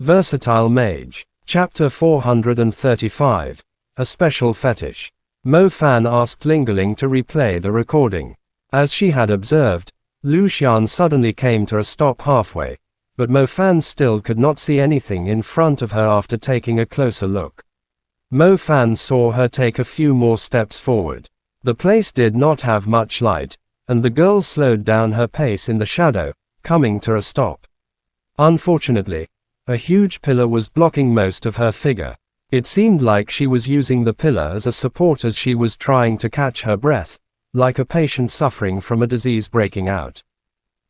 Versatile Mage. Chapter 435. A Special Fetish. Mo Fan asked Lingaling to replay the recording. As she had observed, Lu Xian suddenly came to a stop halfway, but Mo Fan still could not see anything in front of her after taking a closer look. Mo Fan saw her take a few more steps forward. The place did not have much light, and the girl slowed down her pace in the shadow, coming to a stop. Unfortunately, a huge pillar was blocking most of her figure. It seemed like she was using the pillar as a support as she was trying to catch her breath, like a patient suffering from a disease breaking out.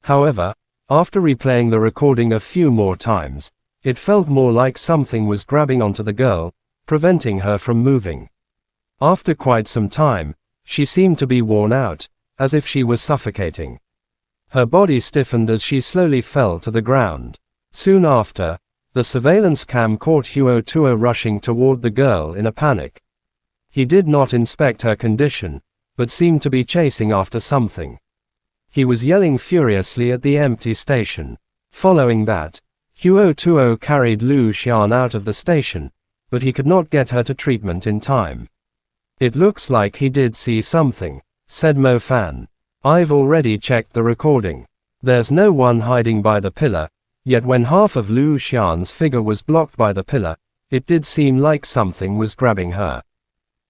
However, after replaying the recording a few more times, it felt more like something was grabbing onto the girl, preventing her from moving. After quite some time, she seemed to be worn out, as if she was suffocating. Her body stiffened as she slowly fell to the ground. Soon after, the surveillance cam caught Huo Tuo rushing toward the girl in a panic. He did not inspect her condition, but seemed to be chasing after something. He was yelling furiously at the empty station. Following that, Huo Tuo carried Lu Xian out of the station, but he could not get her to treatment in time. "It looks like he did see something," said Mo Fan. "I've already checked the recording. There's no one hiding by the pillar. Yet when half of Lu Xian's figure was blocked by the pillar, it did seem like something was grabbing her."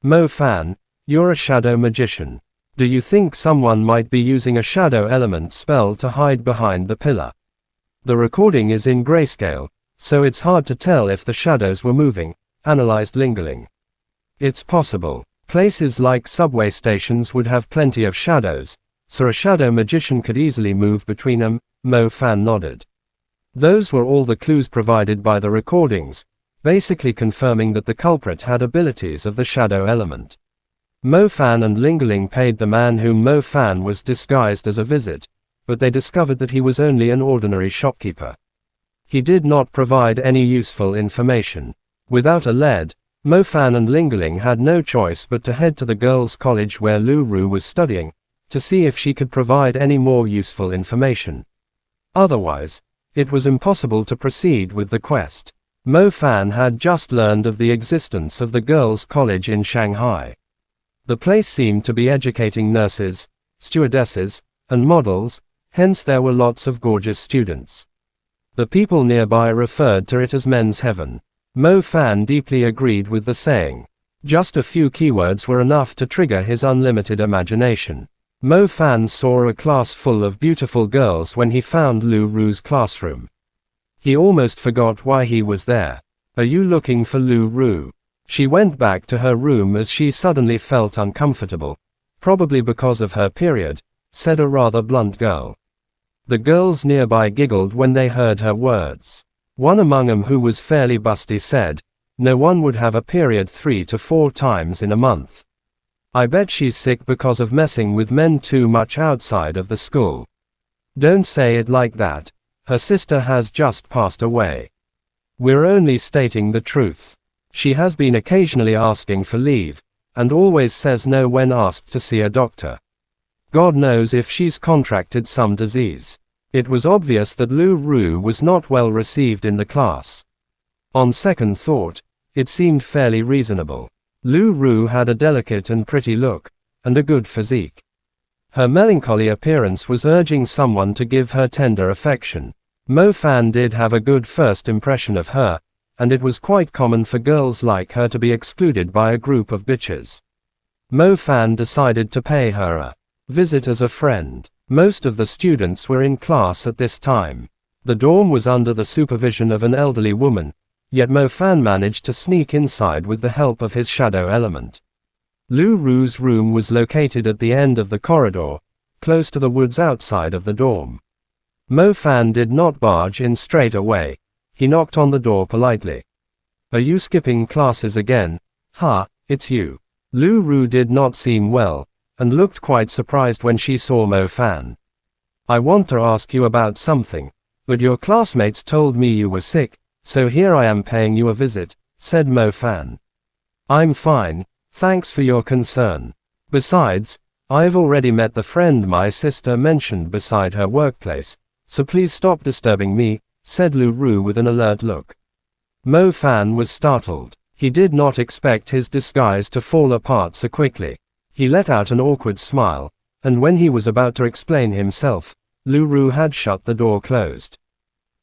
"Mo Fan, you're a shadow magician. Do you think someone might be using a shadow element spell to hide behind the pillar? The recording is in grayscale, so it's hard to tell if the shadows were moving," analyzed Lingaling. "It's possible. Places like subway stations would have plenty of shadows, so a shadow magician could easily move between them," Mo Fan nodded. Those were all the clues provided by the recordings, basically confirming that the culprit had abilities of the shadow element. Mo Fan and Lingaling paid the man whom Mo Fan was disguised as a visit, but they discovered that he was only an ordinary shopkeeper. He did not provide any useful information. Without a lead, Mo Fan and Lingaling had no choice but to head to the girls' college where Lu Ru was studying, to see if she could provide any more useful information. Otherwise, it was impossible to proceed with the quest. Mo Fan had just learned of the existence of the girls' college in Shanghai. The place seemed to be educating nurses, stewardesses, and models, hence there were lots of gorgeous students. The people nearby referred to it as men's heaven. Mo Fan deeply agreed with the saying. Just a few keywords were enough to trigger his unlimited imagination. Mo Fan saw a class full of beautiful girls when he found Lu Ru's classroom. He almost forgot why he was there. "Are you looking for Lu Ru?" She went back to her room as she suddenly felt uncomfortable, probably because of her period, said a rather blunt girl. The girls nearby giggled when they heard her words. One among them, who was fairly busty, said, "No one would have a period 3 to 4 times in a month. I bet she's sick because of messing with men too much outside of the school." "Don't say it like that. Her sister has just passed away. We're only stating the truth. She has been occasionally asking for leave, and always says no when asked to see a doctor. God knows if she's contracted some disease." It was obvious that Lu Ru was not well received in the class. On second thought, it seemed fairly reasonable. Lu Ru had a delicate and pretty look, and a good physique. Her melancholy appearance was urging someone to give her tender affection. Mo Fan did have a good first impression of her, and it was quite common for girls like her to be excluded by a group of bitches. Mo Fan decided to pay her a visit as a friend. Most of the students were in class at this time. The dorm was under the supervision of an elderly woman, yet Mo Fan managed to sneak inside with the help of his shadow element. Lu Ru's room was located at the end of the corridor, close to the woods outside of the dorm. Mo Fan did not barge in straight away. He knocked on the door politely. "Are you skipping classes again? Ha, it's you." Lu Ru did not seem well, and looked quite surprised when she saw Mo Fan. "I want to ask you about something, but your classmates told me you were sick, so here I am paying you a visit," said Mo Fan. "I'm fine, thanks for your concern. Besides, I've already met the friend my sister mentioned beside her workplace, so please stop disturbing me," said Lu Ru with an alert look. Mo Fan was startled. He did not expect his disguise to fall apart so quickly. He let out an awkward smile, and when he was about to explain himself, Lu Ru had shut the door closed.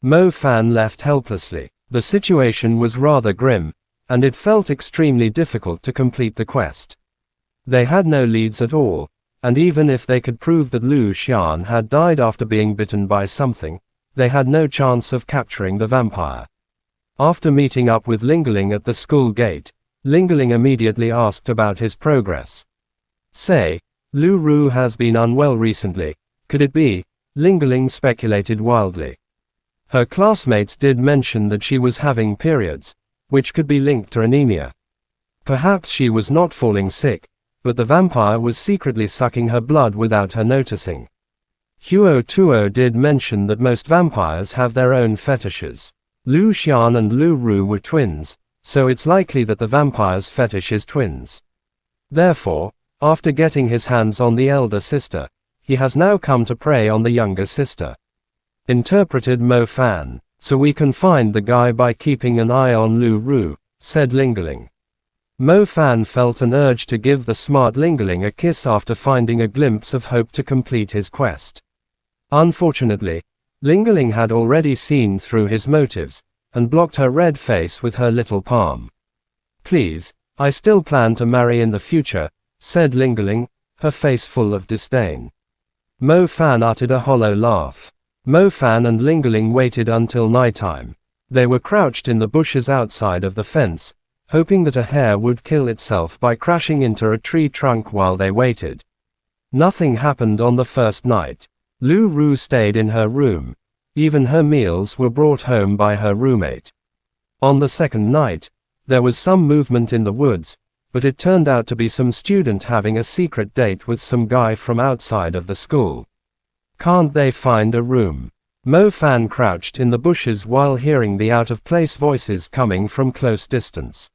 Mo Fan left helplessly. The situation was rather grim, and it felt extremely difficult to complete the quest. They had no leads at all, and even if they could prove that Lu Xian had died after being bitten by something, they had no chance of capturing the vampire. After meeting up with Lingerling at the school gate, Lingerling immediately asked about his progress. Say, Lu Ru has been unwell recently, could it be? Lingerling speculated wildly. Her classmates did mention that she was having periods, which could be linked to anemia. Perhaps she was not falling sick, but the vampire was secretly sucking her blood without her noticing. Huo Tuo did mention that most vampires have their own fetishes. Lu Xian and Lu Ru were twins, so it's likely that the vampire's fetish is twins. Therefore, after getting his hands on the elder sister, he has now come to prey on the younger sister. Interpreted Mo Fan. So we can find the guy by keeping an eye on Lu Ru, said Lingerling. Mo Fan felt an urge to give the smart Lingerling a kiss after finding a glimpse of hope to complete his quest. Unfortunately, Lingerling had already seen through his motives, and blocked her red face with her little palm. Please, I still plan to marry in the future, said Lingerling, her face full of disdain. Mo Fan uttered a hollow laugh. Mo Fan and Lingerling waited until nighttime. They were crouched in the bushes outside of the fence, hoping that a hare would kill itself by crashing into a tree trunk while they waited. Nothing happened on the first night. Lu Ru stayed in her room. Even her meals were brought home by her roommate. On the second night, there was some movement in the woods, but it turned out to be some student having a secret date with some guy from outside of the school. Can't they find a room? Mo Fan crouched in the bushes while hearing the out-of-place voices coming from close distance.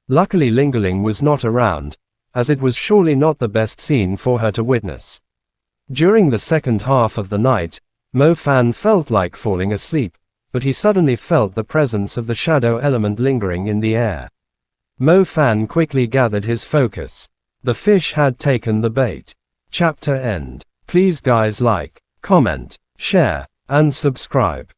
Luckily Lingerling was not around, as it was surely not the best scene for her to witness. During the second half of the night, Mo Fan felt like falling asleep, but he suddenly felt the presence of the shadow element lingering in the air. Mo Fan quickly gathered his focus. The fish had taken the bait. Chapter end. Please guys like, comment, share, and subscribe.